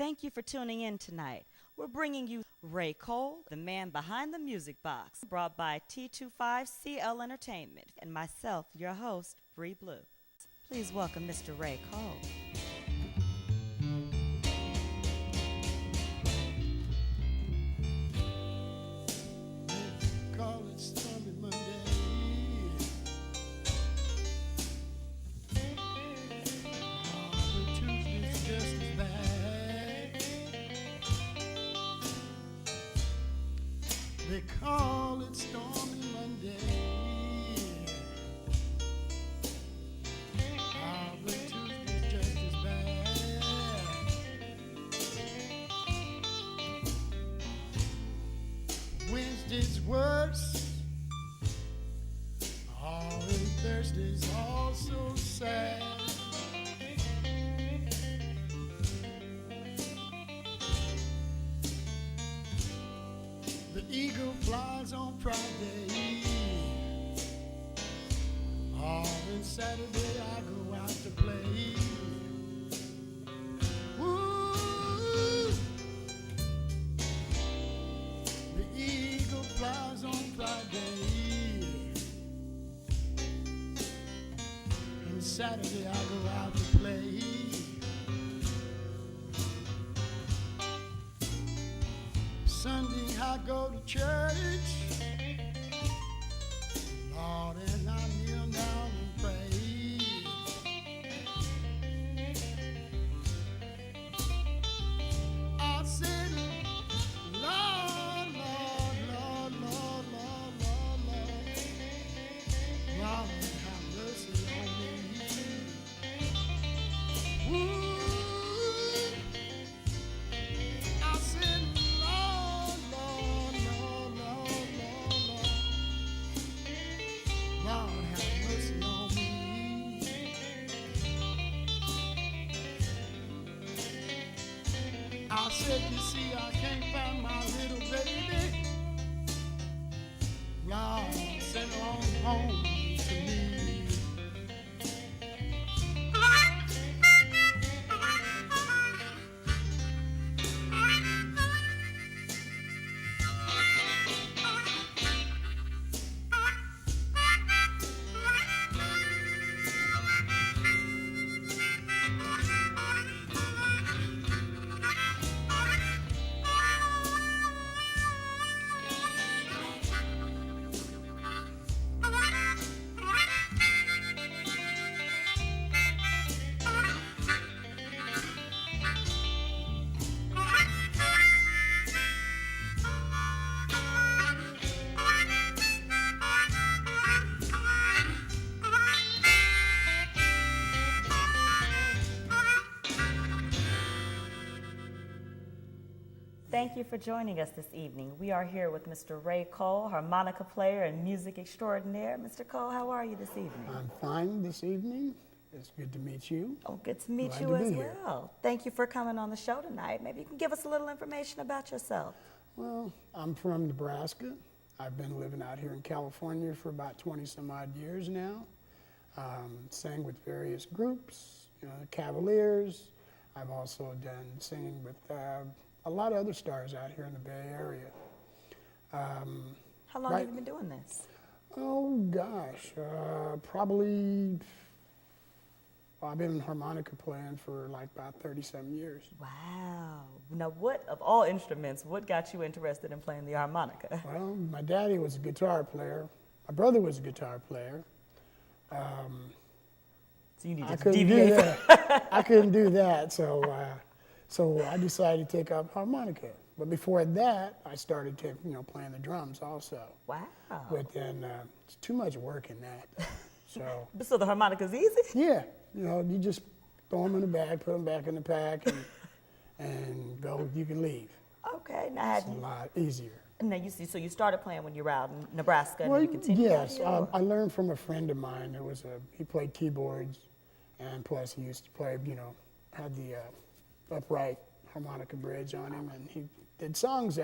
Thank you for tuning in tonight. We're bringing you Ray Cole, the man behind the music box, brought by T25CL Entertainment, and myself, your host, Bri Blue. Please welcome Mr. Ray Cole. Call it Stormy Monday. But Tuesday's just as bad. They call it Stormy Monday. But Tuesday's just as bad. Wednesday's worse. Oh, and Thursday's also sad. The eagle flies on Friday. Oh, and Saturday I go out to play. Woo! The eagle flies on Friday. And Saturday I go out to play. Sunday I go to church. Lord, and I kneel down and pray. I said, Lord, Lord, Lord, Lord, Lord, Lord, Lord. Lord, have mercy on me. Woo! I said, Lord, Lord, Lord, Lord, Lord, Lord. Lord, have mercy on me. I said, you see, I can't find my little baby. Lord, send her on home to me. Thank you for joining us this evening. We are here with Mr. Ray Cole, harmonica player and music extraordinaire. Mr. Cole, how are you this evening? I'm fine this evening. It's good to meet you. Oh, good to meet Glad you to as be here. well. Thank you for coming on the show tonight. Maybe you can give us a little information about yourself. Well, I'm from Nebraska. I've been living out here in California for about 20 some odd years now. Sang with various groups, Cavaliers. I've also done singing with a lot of other stars out here in the Bay Area. How long have you been doing this? Oh gosh, probably, well, I've been harmonica playing for like about 30-some years. Wow. Now, what of all instruments, what got you interested in playing the harmonica? Well, my daddy was a guitar player. My brother was a guitar player. So you need I to couldn't do deviate. that. I couldn't do that, so I decided to take up harmonica. But before that, I started playing the drums also. Wow. But then it's too much work in that. So the harmonica's easy? Yeah, you just throw them in the bag, put them back in the pack, and go. You can leave. Okay. Now, It's a lot easier. Now you see, so you started playing when you were out in Nebraska, and Well, then you continued out yes, here? I learned from a friend of mine. He played keyboards, and plus he used to play. Had the upright harmonica bridge on him, and he did songs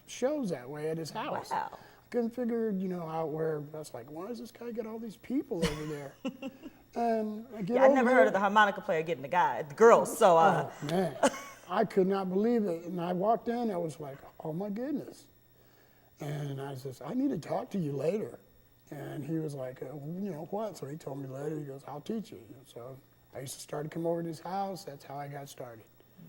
shows that way at his house. Wow. I couldn't figure, out where. I was like, why does this guy get all these people over there? And I Yeah, I never heard of the harmonica player getting the girls. So, oh man, I could not believe it. And I walked in, I was like, oh my goodness. And I says, I need to talk to you later. And he was like, you know what? So he told me later, he goes, I'll teach you. So I used to start to come over to his house. That's how I got started.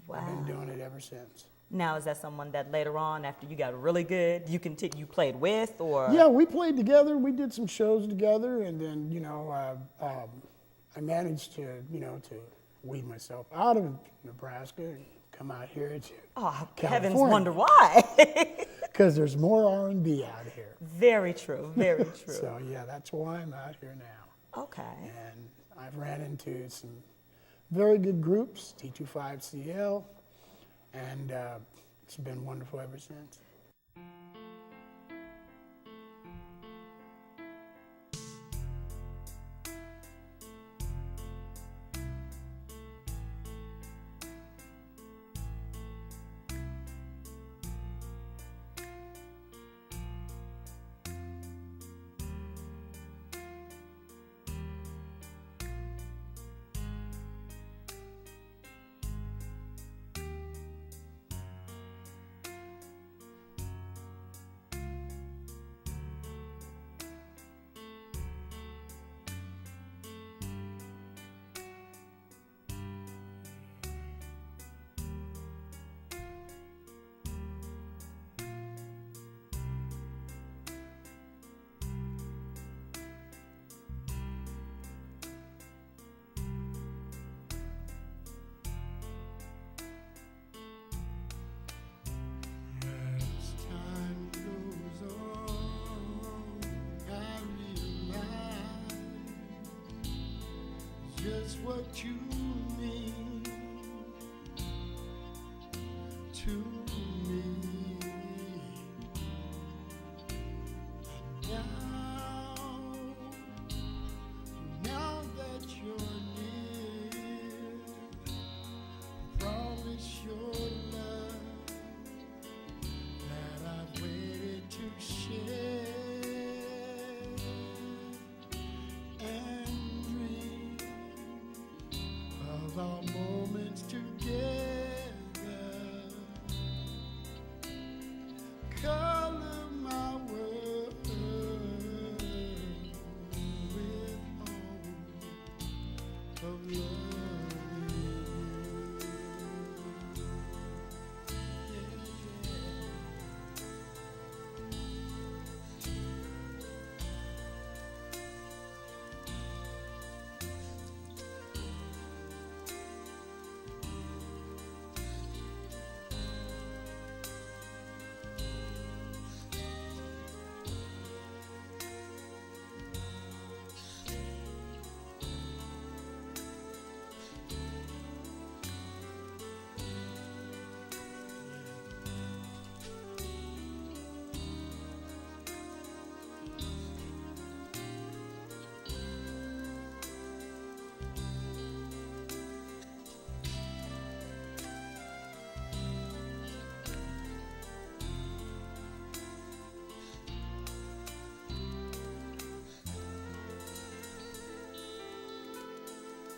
Wow. I've been doing it ever since. Now, is that someone that later on, after you got really good, you played with, or? Yeah, we played together. We did some shows together, and then, you know, I managed to, you know, to weed myself out of Nebraska and come out here to California. Heavens, wonder why. Because there's more R&B out here. Very true, very true. So, yeah, that's why I'm out here now. Okay. And I've ran into some very good groups, T25CL, and it's been wonderful ever since. Just what you mean to me. Now that you're near, promise your love that I've waited to share. Our moments together, color my world with hope of loving you.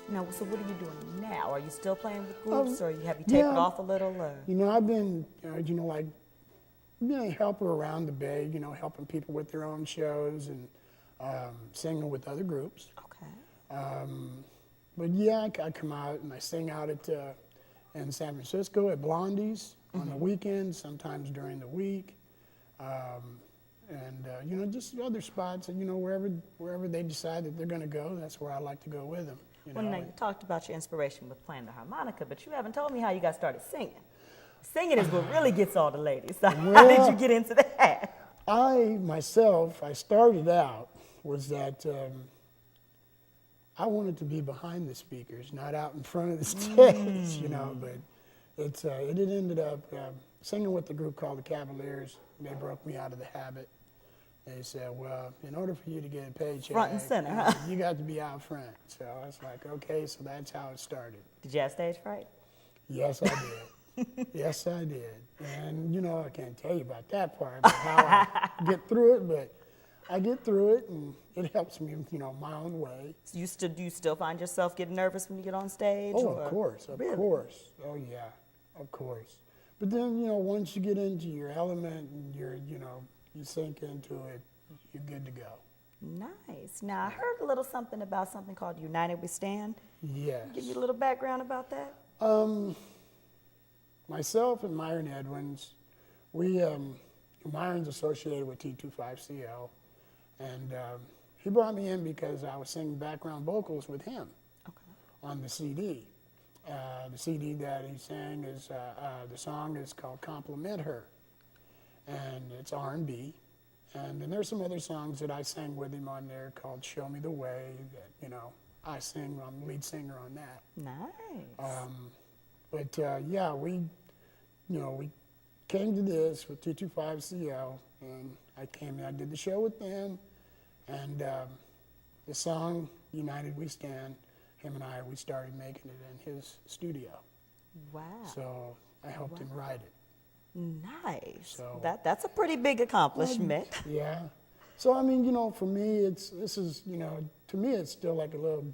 Now, so what are you doing now? Are you still playing with groups, or have you tapered yeah, off a little? Or? You know, I've been, you know, like, being a helper around the Bay, you know, helping people with their own shows and singing with other groups. Okay. But yeah, I come out and I sing out at in San Francisco at Blondie's on the weekends, sometimes during the week, and you know, just other spots, and you know, wherever they decide that they're going to go, that's where I like to go with them. You Well, know? now you talked about your inspiration with playing the harmonica, but you haven't told me how you got started singing. Singing is what really gets all the ladies. So how did you get into that? I started out was that I wanted to be behind the speakers, not out in front of the stage, you know, but it ended up singing with a group called the Cavaliers. They broke me out of the habit. They said, well, in order for you to get a paycheck, Front and center, huh? you got to be out front. So I was like, okay, so that's how it started. Did you have stage fright? Yes, I did. Yes, I did. And, you know, I can't tell you about that part, about how I get through it, but I get through it, and it helps me, you know, my own way. So do you still find yourself getting nervous when you get on stage? Oh, or? of course, of Really? course. Oh, yeah. of course. But then, you know, once you get into your element and you sink into it, you're good to go. Nice. Now, I heard a little something about something called United We Stand. Yes. Give you a little background about that? Myself and Myron Edwins, Myron's associated with T25CL, and he brought me in because I was singing background vocals with him on the CD. The CD that he sang is, the song is called Compliment Her, and it's R&B. And then there's some other songs that I sang with him on there called Show Me the Way that, you know, I sing, I'm the lead singer on that. Nice. But yeah, we came to this with T25CL, and I came and I did the show with them, and the song United We Stand, him and I, we started making it in his studio. Wow. So I helped him write it. Nice. So, that's a pretty big accomplishment. Yeah. So I mean, you know, for me, to me, it's still like a little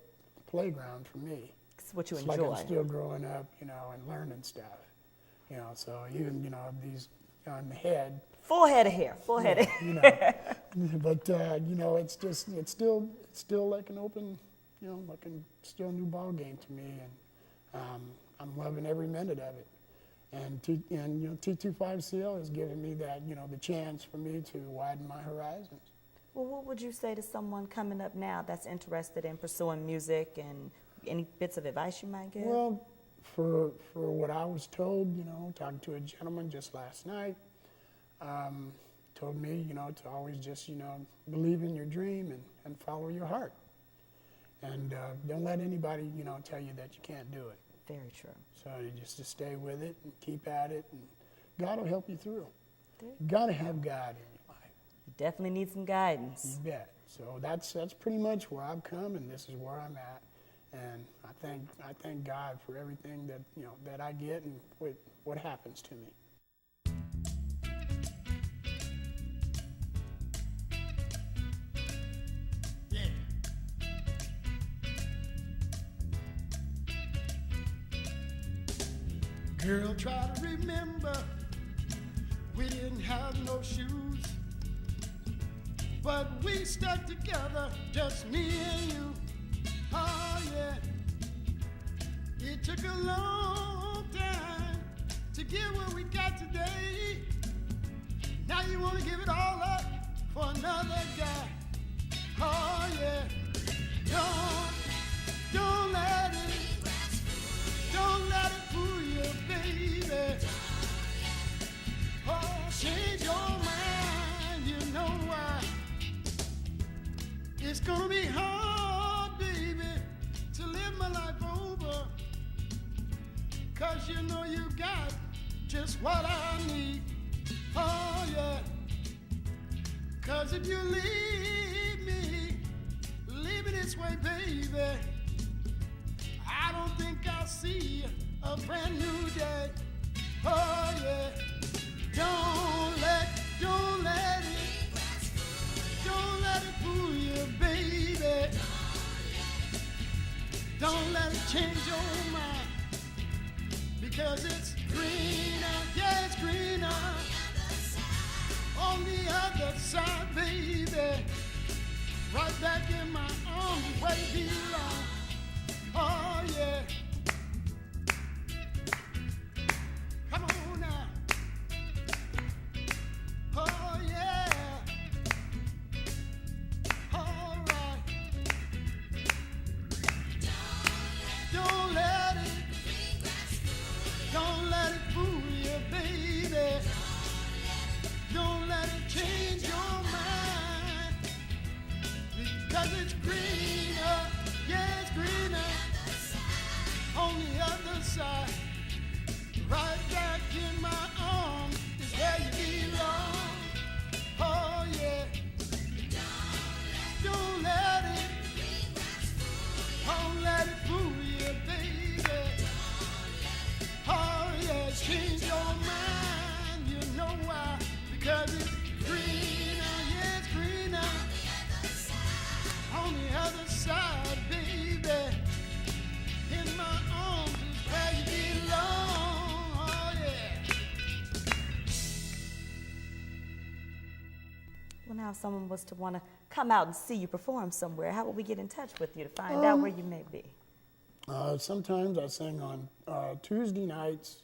playground for me. It's what you It's enjoy. like I'm still growing up, you know, and learning stuff. You know, so even, you know, these on the head. Full head of hair. Full head of hair. You know, but you know, it's still like an open, you know, like a still new ball game to me, and I'm loving every minute of it. And you know, T25CL has given me that, you know, the chance for me to widen my horizons. Well, what would you say to someone coming up now that's interested in pursuing music, and any bits of advice you might give? Well, for what I was told, you know, talking to a gentleman just last night, told me, you know, to always just, you know, believe in your dream and follow your heart. And don't let anybody, you know, tell you that you can't do it. Very true. So you just to stay with it and keep at it, and God will help you through. You got to have God in your life. You definitely need some guidance. You bet. So that's pretty much where I've come, and this is where I'm at. And I thank God for everything that, you know, that I get and what happens to me. Girl, try to remember, we didn't have no shoes, but we stuck together, just me and you. Oh yeah, it took a long time to get where we got today. Now you wanna give it all up for another guy. Oh yeah, don't let it fool you, baby. Oh, change your mind, you know why. It's gonna be hard, baby, to live my life over, 'cause you know you got just what I need. Oh yeah, 'cause if you leave me this way, baby, I don't think I'll see a brand new day. Oh yeah, don't let it fool you, baby. Don't let it change your mind, because it's greener, yeah, it's greener on the other side, baby. Right back in my arms where you belong. Oh yeah. Come on now. Oh yeah. All right. Don't let it fool you, baby. Don't let it change your mind, because it's greener, yeah, it's greener on the other side. Right back in my arms is where you belong. Oh yeah. Don't let it fool you, baby. Oh yeah, change your mind, you know why? Because it's greener, yeah, it's greener on the other side, baby. In my arms is where you belong. now if someone was to want to come out and see you perform somewhere, how would we get in touch with you to find out where you may be? Sometimes I sing on Tuesday nights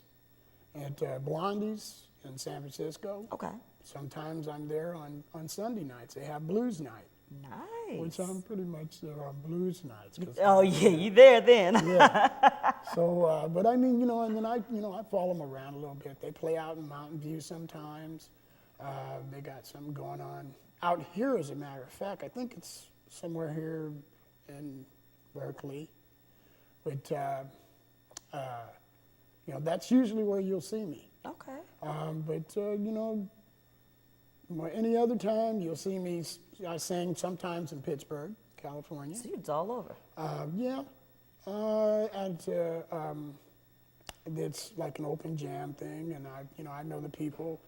at Blondie's in San Francisco. Okay. Sometimes I'm there on Sunday nights. They have blues night. Nice. Which I'm pretty much there on blues nights. Oh yeah, you there then. Yeah. So, but I mean, and then I follow them around a little bit. They play out in Mountain View sometimes. They got something going on out here, as a matter of fact. I think it's somewhere here in Berkeley. But, that's usually where you'll see me. Okay. But any other time you'll see me, I sing sometimes in Pittsburgh, California. So it's all over. Yeah. It's like an open jam thing, and I know the people.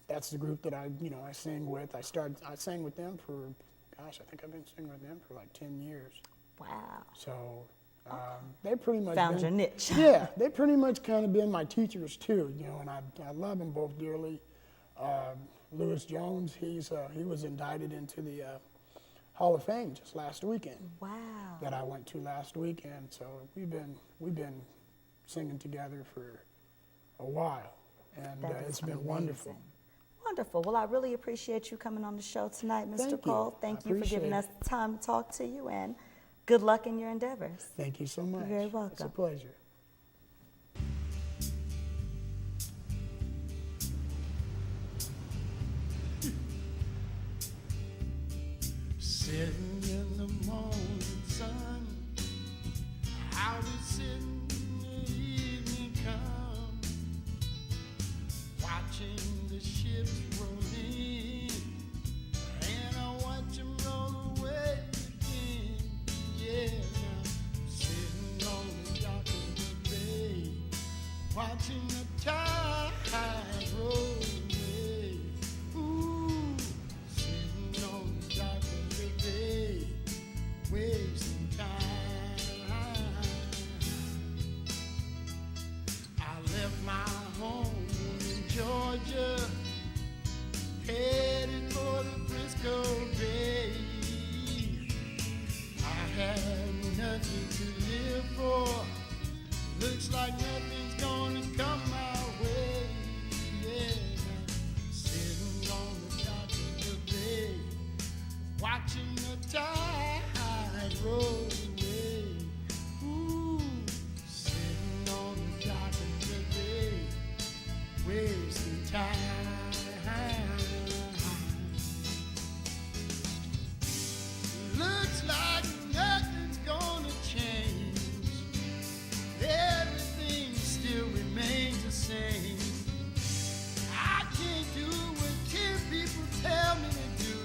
That's the group that I sing with. I sang with them for, I think I've been singing with them for like 10 years. Wow. So they pretty much found your niche. Yeah, they pretty much kind of been my teachers too, and I love them both dearly. Lewis Jones, he was indicted into the Hall of Fame just last weekend. Wow. That I went to last weekend. So we've been singing together for a while, and it's been wonderful. Wonderful. Well, I really appreciate you coming on the show tonight, Mr. Thank Cole. you. Thank you for giving us the time to talk to you, and good luck in your endeavors. Thank you so much. You're very welcome. It's a pleasure. Sitting in the morning sun, I was sitting in the evening come, watching the ships roll in, and I watch them roll away again. Yeah, now sitting on the dock of the bay, watching the tide roll away. Ooh, sitting on the dock of the bay, wasting time. I left my home in Georgia, headed for the Frisco Bay. I had nothing to live for. Looks like nothing's gonna come my way. Yeah, sitting on the dock of the bay, watching the tide roll away. Ooh, sitting on the dock of the bay, wasting time. Looks like nothing's gonna change. Everything still remains the same. I can't do what 10 people tell me to do,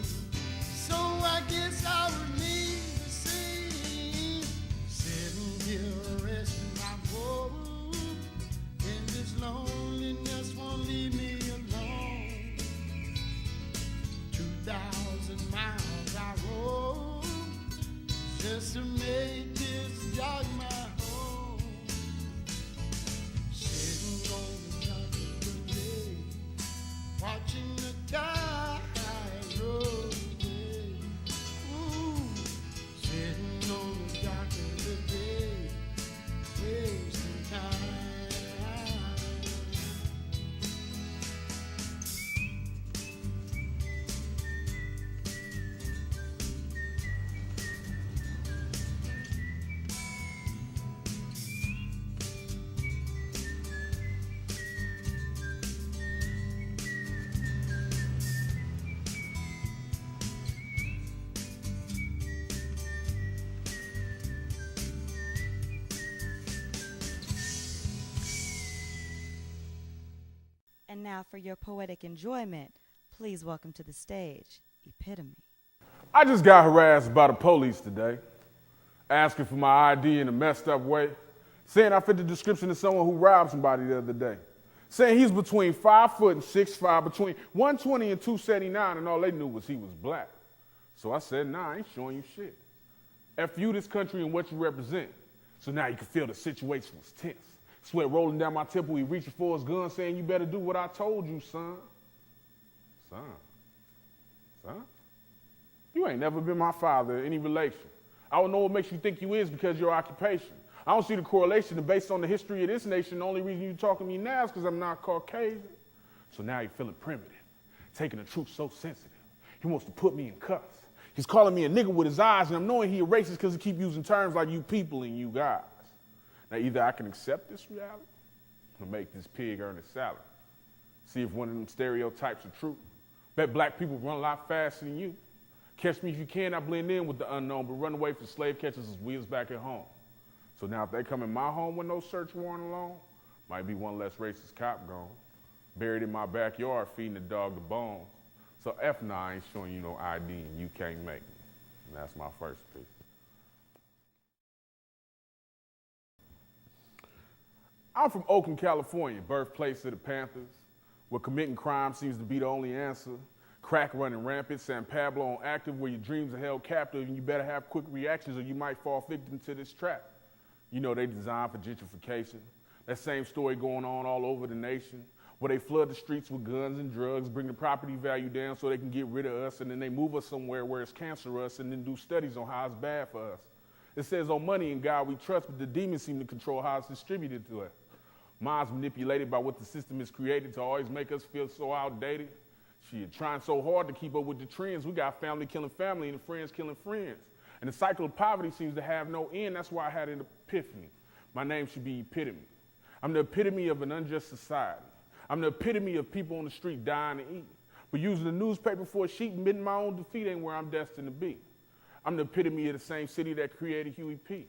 so I guess I remain the same. Sitting here resting my boat, and this loneliness won't leave me alone. 2,000 miles I rode just to make this yard my home. Sitting on the dock of the bay, watching the tide roll away. Ooh, sitting on the dock of the bay, wasting time. And now for your poetic enjoyment, please welcome to the stage, Epitome. I just got harassed by the police today, asking for my ID in a messed up way, saying I fit the description of someone who robbed somebody the other day, saying he's between 5 foot and 6'5", between 120 and 279, and all they knew was he was black. So I said, nah, I ain't showing you shit. F you, this country, and what you represent. So now you can feel the situation was tense. Sweat rolling down my temple, he reaching for his gun, saying, you better do what I told you, son. Son, son. You ain't never been my father in any relation. I don't know what makes you think you is because of your occupation. I don't see the correlation, and based on the history of this nation, the only reason you talking to me now is because I'm not Caucasian. So now you're feeling primitive, taking the truth so sensitive. He wants to put me in cuffs. He's calling me a nigga with his eyes, and I'm knowing he a racist because he keep using terms like you people and you guys. Now either I can accept this reality or make this pig earn his salary. See if one of them stereotypes are true. Bet black people run a lot faster than you. Catch me if you can, I blend in with the unknown, but run away from slave catchers as we is back at home. So now if they come in my home with no search warrant alone, might be one less racist cop gone. Buried in my backyard, feeding the dog the bones. So F nah, I ain't showing you no ID and you can't make me. And that's my first piece. I'm from Oakland, California, birthplace of the Panthers, where committing crime seems to be the only answer. Crack running rampant, San Pablo on active, where your dreams are held captive and you better have quick reactions or you might fall victim to this trap. You know they designed for gentrification. That same story going on all over the nation, where they flood the streets with guns and drugs, bring the property value down so they can get rid of us, and then they move us somewhere where it's cancerous and then do studies on how it's bad for us. It says on money and God we trust, but the demons seem to control how it's distributed to us. Minds manipulated by what the system has created to always make us feel so outdated. Shit, trying so hard to keep up with the trends, we got family killing family and friends killing friends. And the cycle of poverty seems to have no end. That's why I had an epiphany. My name should be Epitome. I'm the epitome of an unjust society. I'm the epitome of people on the street dying to eat. But using the newspaper for a sheet, admitting my own defeat ain't where I'm destined to be. I'm the epitome of the same city that created Huey P.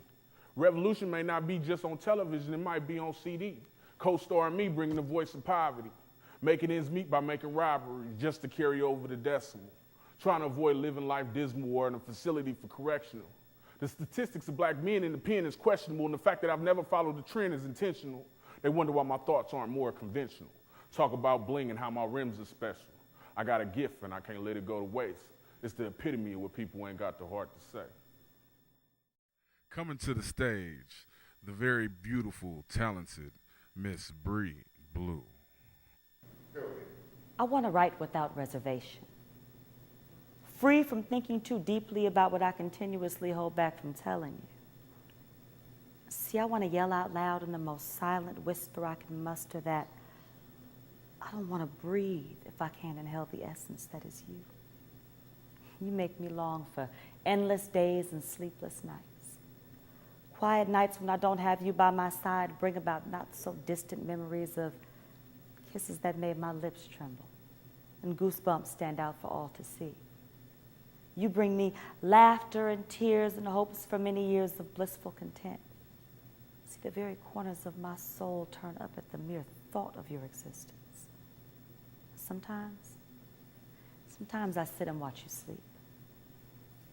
Revolution may not be just on television, it might be on CD. Co-starring me bringing the voice of poverty. Making ends meet by making robberies just to carry over the decimal. Trying to avoid living life dismal or in a facility for correctional. The statistics of black men in the pen is questionable, and the fact that I've never followed the trend is intentional. They wonder why my thoughts aren't more conventional. Talk about bling and how my rims are special. I got a gift and I can't let it go to waste. It's the epitome of what people ain't got the heart to say. Coming to the stage, the very beautiful, talented Miss Bri Blue. I want to write without reservation. Free from thinking too deeply about what I continuously hold back from telling you. See, I want to yell out loud in the most silent whisper I can muster that I don't want to breathe if I can't inhale the essence that is you. You make me long for endless days and sleepless nights. Quiet nights when I don't have you by my side bring about not so distant memories of kisses that made my lips tremble and goosebumps stand out for all to see. You bring me laughter and tears and hopes for many years of blissful content. See, the very corners of my soul turn up at the mere thought of your existence. Sometimes I sit and watch you sleep,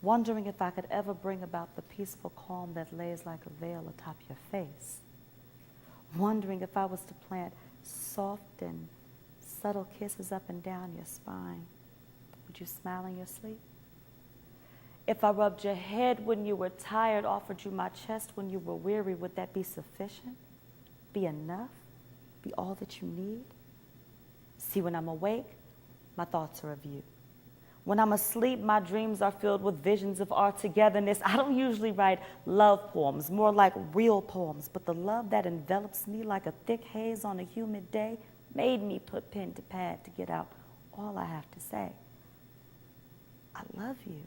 wondering if I could ever bring about the peaceful calm that lays like a veil atop your face. Wondering if I was to plant soft and subtle kisses up and down your spine, would you smile in your sleep? If I rubbed your head when you were tired, offered you my chest when you were weary, would that be sufficient? Be enough? Be all that you need? See, when I'm awake, my thoughts are of you. When I'm asleep, my dreams are filled with visions of our togetherness. I don't usually write love poems, more like real poems, but the love that envelops me like a thick haze on a humid day made me put pen to pad to get out all I have to say. I love you.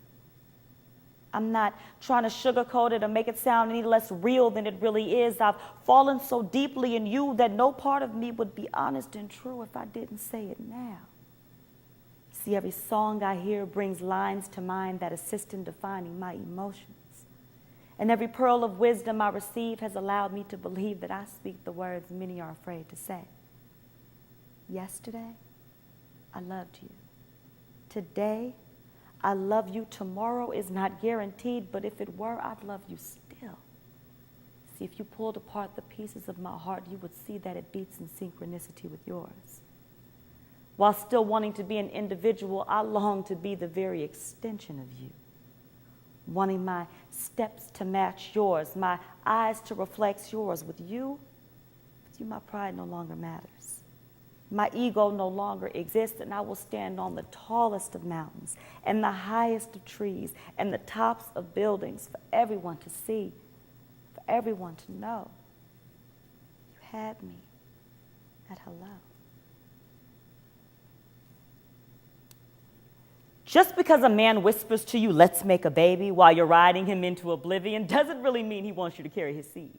I'm not trying to sugarcoat it or make it sound any less real than it really is. I've fallen so deeply in you that no part of me would be honest and true if I didn't say it now. See, every song I hear brings lines to mind that assist in defining my emotions. And every pearl of wisdom I receive has allowed me to believe that I speak the words many are afraid to say. Yesterday, I loved you. Today, I love you. Tomorrow is not guaranteed, but if it were, I'd love you still. See, if you pulled apart the pieces of my heart, you would see that it beats in synchronicity with yours. While still wanting to be an individual, I long to be the very extension of you. Wanting my steps to match yours, my eyes to reflect yours. With you, my pride no longer matters. My ego no longer exists, and I will stand on the tallest of mountains and the highest of trees and the tops of buildings for everyone to see, for everyone to know. You had me at hello. Just because a man whispers to you, let's make a baby, while you're riding him into oblivion, doesn't really mean he wants you to carry his seed.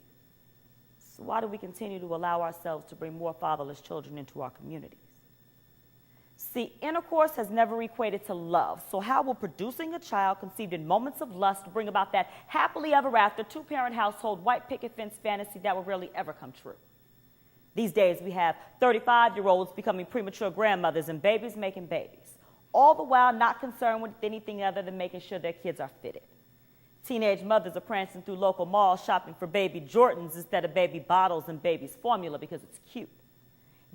So why do we continue to allow ourselves to bring more fatherless children into our communities? See, intercourse has never equated to love. So how will producing a child conceived in moments of lust bring about that happily ever after, two-parent household, white picket fence fantasy that will rarely ever come true? These days we have 35-year-olds becoming premature grandmothers and babies making babies, all the while not concerned with anything other than making sure their kids are fitted. Teenage mothers are prancing through local malls shopping for baby Jordans instead of baby bottles and baby's formula because it's cute.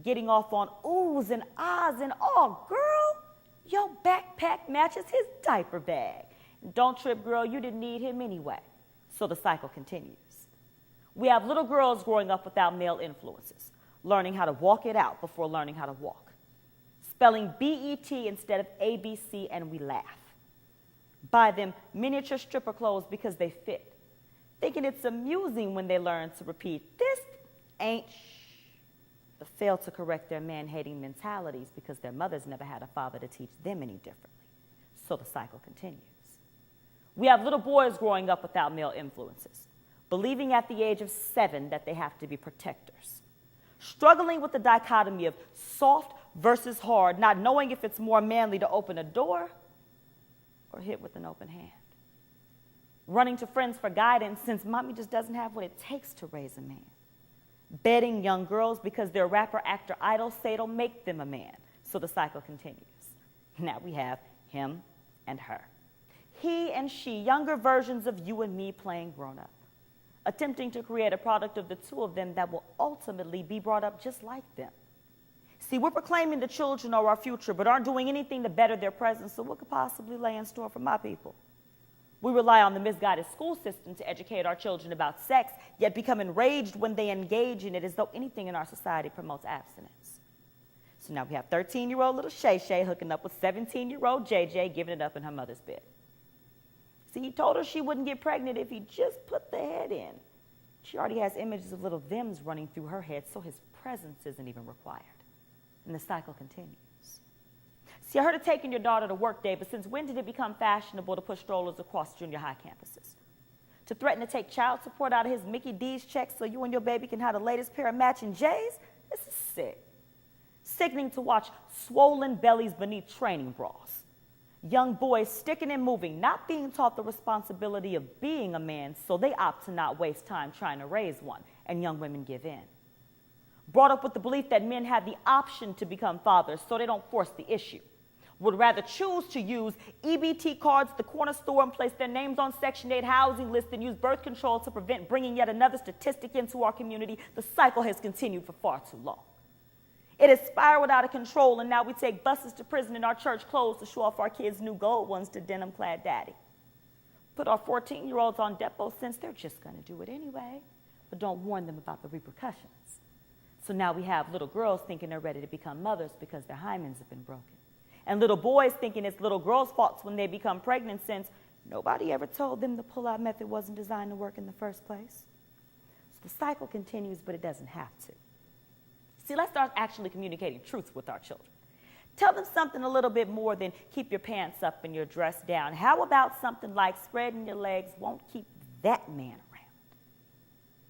Getting off on oohs and ahs and, oh, girl, your backpack matches his diaper bag. Don't trip, girl, you didn't need him anyway. So the cycle continues. We have little girls growing up without male influences, learning how to walk it out before learning how to walk, spelling B-E-T instead of A-B-C, and we laugh. Buy them miniature stripper clothes because they fit, thinking it's amusing when they learn to repeat, this ain't but fail to correct their man-hating mentalities because their mothers never had a father to teach them any differently. So the cycle continues. We have little boys growing up without male influences, believing at the age of 7 that they have to be protectors, struggling with the dichotomy of soft versus hard, not knowing if it's more manly to open a door or hit with an open hand, running to friends for guidance since mommy just doesn't have what it takes to raise a man, bedding young girls because their rapper, actor, idols say it'll make them a man. So the cycle continues. Now we have him and her, he and she, younger versions of you and me playing grown-up, attempting to create a product of the two of them that will ultimately be brought up just like them. See, we're proclaiming the children are our future, but aren't doing anything to better their present, so what could possibly lay in store for my people? We rely on the misguided school system to educate our children about sex, yet become enraged when they engage in it as though anything in our society promotes abstinence. So now we have 13-year-old little Shay Shay hooking up with 17-year-old JJ, giving it up in her mother's bed. See, he told her she wouldn't get pregnant if he just put the head in. She already has images of little thems running through her head, so his presence isn't even required. And the cycle continues. See, I heard of taking your daughter to work day, but since when did it become fashionable to push strollers across junior high campuses? To threaten to take child support out of his Mickey D's check so you and your baby can have the latest pair of matching J's? This is sick. Sickening to watch swollen bellies beneath training bras. Young boys sticking and moving, not being taught the responsibility of being a man, so they opt to not waste time trying to raise one, and young women give in. Brought up with the belief that men have the option to become fathers, so they don't force the issue. Would rather choose to use EBT cards at the corner store and place their names on Section 8 housing lists than use birth control to prevent bringing yet another statistic into our community. The cycle has continued for far too long. It has spiraled out of control, and now we take buses to prison in our church clothes to show off our kids' new gold ones to denim-clad daddy. Put our 14-year-olds on depo since they're just going to do it anyway, but don't warn them about the repercussions. So now we have little girls thinking they're ready to become mothers because their hymens have been broken. And little boys thinking it's little girls' faults when they become pregnant since nobody ever told them the pull-out method wasn't designed to work in the first place. So the cycle continues, but it doesn't have to. See, let's start actually communicating truth with our children. Tell them something a little bit more than keep your pants up and your dress down. How about something like spreading your legs won't keep that man around?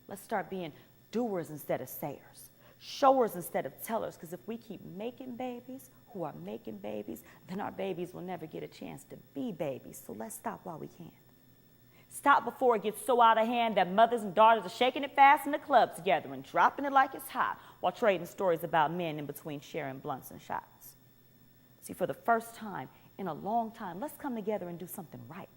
Let's start being doers instead of sayers, showers instead of tellers, because if we keep making babies who are making babies, then our babies will never get a chance to be babies. So let's stop while we can. Stop before it gets so out of hand that mothers and daughters are shaking it fast in the club together and dropping it like it's hot while trading stories about men in between sharing blunts and shots. See, for the first time in a long time, let's come together and do something right.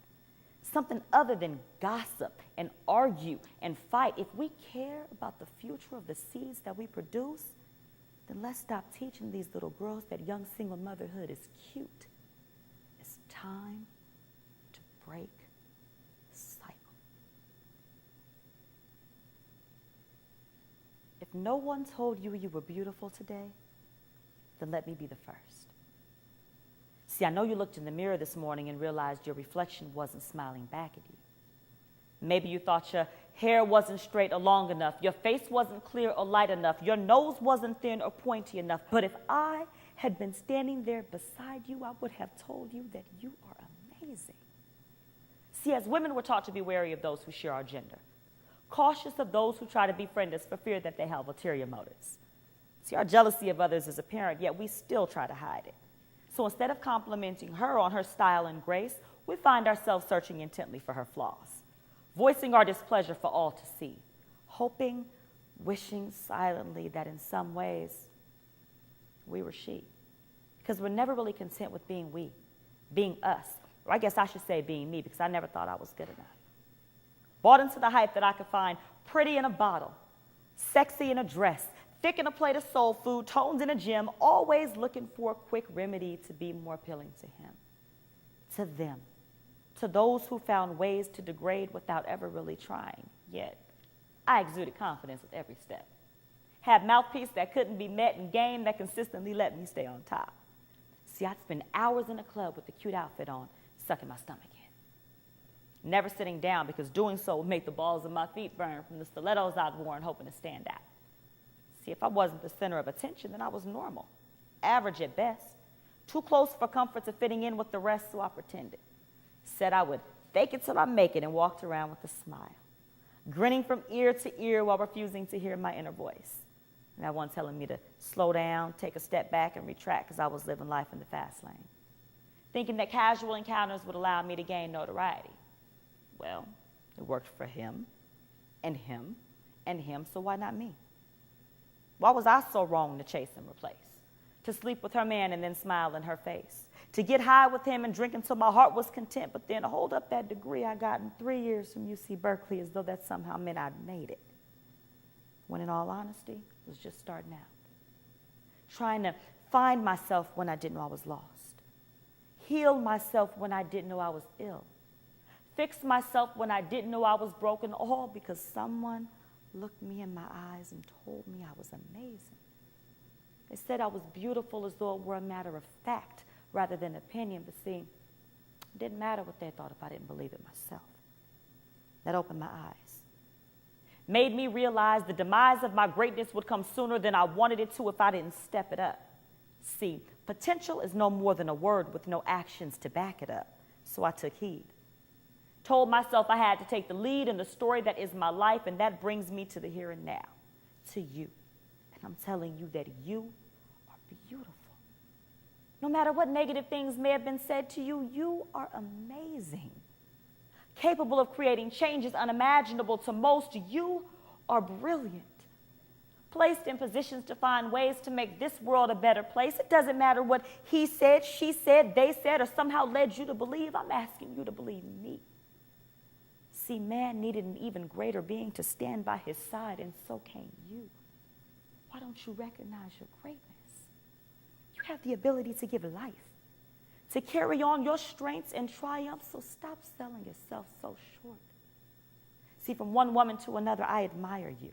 Something other than gossip and argue and fight. If we care about the future of the seeds that we produce, then let's stop teaching these little girls that young single motherhood is cute. It's time to break the cycle. If no one told you you were beautiful today, then let me be the first. See, I know you looked in the mirror this morning and realized your reflection wasn't smiling back at you. Maybe you thought your hair wasn't straight or long enough, your face wasn't clear or light enough, your nose wasn't thin or pointy enough. But if I had been standing there beside you, I would have told you that you are amazing. See, as women, we're taught to be wary of those who share our gender, cautious of those who try to befriend us for fear that they have ulterior motives. See, our jealousy of others is apparent, yet we still try to hide it. So instead of complimenting her on her style and grace, we find ourselves searching intently for her flaws, voicing our displeasure for all to see, hoping, wishing silently that in some ways we were she. Because we're never really content with being we, being us. Or I guess I should say being me, because I never thought I was good enough. Bought into the hype that I could find pretty in a bottle, sexy in a dress, thick in a plate of soul food, tones in a gym, always looking for a quick remedy to be more appealing to him, to them, to those who found ways to degrade without ever really trying. Yet, I exuded confidence with every step. Had mouthpiece that couldn't be met and game that consistently let me stay on top. See, I'd spend hours in a club with a cute outfit on, sucking my stomach in. Never sitting down, because doing so would make the balls of my feet burn from the stilettos I'd worn, hoping to stand out. See, if I wasn't the center of attention, then I was normal, average at best, too close for comfort to fitting in with the rest, so I pretended. Said I would fake it till I make it and walked around with a smile, grinning from ear to ear while refusing to hear my inner voice. And that one telling me to slow down, take a step back, and retract because I was living life in the fast lane, thinking that casual encounters would allow me to gain notoriety. Well, it worked for him, and him, and him, so why not me? Why was I so wrong to chase and replace? To sleep with her man and then smile in her face? To get high with him and drink until my heart was content, but then hold up that degree I got in 3 years from UC Berkeley as though that somehow meant I'd made it. When in all honesty, I was just starting out. Trying to find myself when I didn't know I was lost. Heal myself when I didn't know I was ill. Fix myself when I didn't know I was broken, all because someone looked me in my eyes and told me I was amazing. They said I was beautiful as though it were a matter of fact rather than opinion, but see, it didn't matter what they thought if I didn't believe it myself. That opened my eyes. Made me realize the demise of my greatness would come sooner than I wanted it to if I didn't step it up. See, potential is no more than a word with no actions to back it up, so I took heed. Told myself I had to take the lead in the story that is my life, and that brings me to the here and now, to you. And I'm telling you that you are beautiful. No matter what negative things may have been said to you, you are amazing. Capable of creating changes unimaginable to most, you are brilliant. Placed in positions to find ways to make this world a better place. It doesn't matter what he said, she said, they said, or somehow led you to believe. I'm asking you to believe me. See, man needed an even greater being to stand by his side, and so came you. Why don't you recognize your greatness? You have the ability to give life, to carry on your strengths and triumphs, so stop selling yourself so short. See, from one woman to another, I admire you.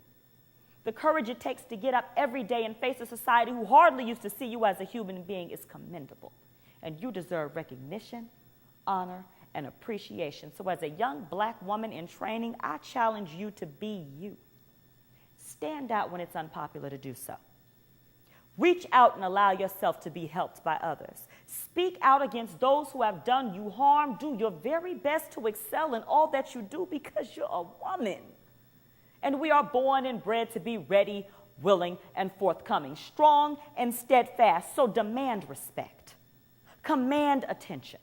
The courage it takes to get up every day and face a society who hardly used to see you as a human being is commendable, and you deserve recognition, honor, and appreciation. So as a young black woman in training, I challenge you to be you. Stand out when it's unpopular to do so. Reach out and allow yourself to be helped by others. Speak out against those who have done you harm. Do your very best to excel in all that you do because you're a woman. And we are born and bred to be ready, willing, and forthcoming, strong and steadfast. So demand respect. Command attention.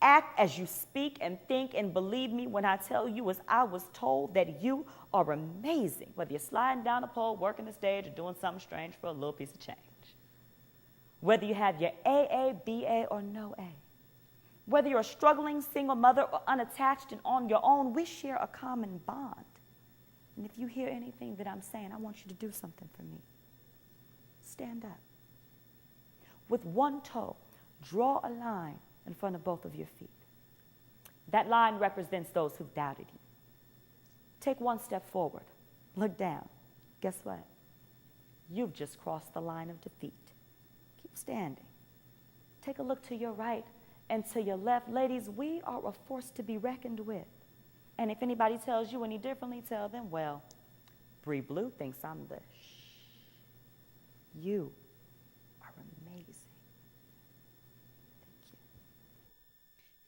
Act as you speak and think, and believe me when I tell you, as I was told, that you are amazing, whether you're sliding down a pole, working the stage, or doing something strange for a little piece of change. Whether you have your AA, BA, or no A. Whether you're a struggling single mother or unattached and on your own, we share a common bond. And if you hear anything that I'm saying, I want you to do something for me. Stand up. With one toe, draw a line in front of both of your feet. That line represents those who've doubted you. Take one step forward. Look down. Guess what? You've just crossed the line of defeat. Keep standing. Take a look to your right and to your left. Ladies, we are a force to be reckoned with. And if anybody tells you any differently, tell them, well, Bri Blue thinks I'm the You are amazing. Thank you.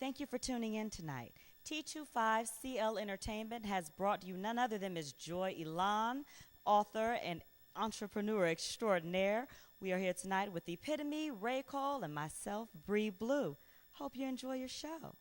Thank you for tuning in tonight. T25CL Entertainment has brought you none other than Ms. Joy Elan, author and entrepreneur extraordinaire. We are here tonight with Epitome, Ray Cole, and myself, Bri Blue. Hope you enjoy your show.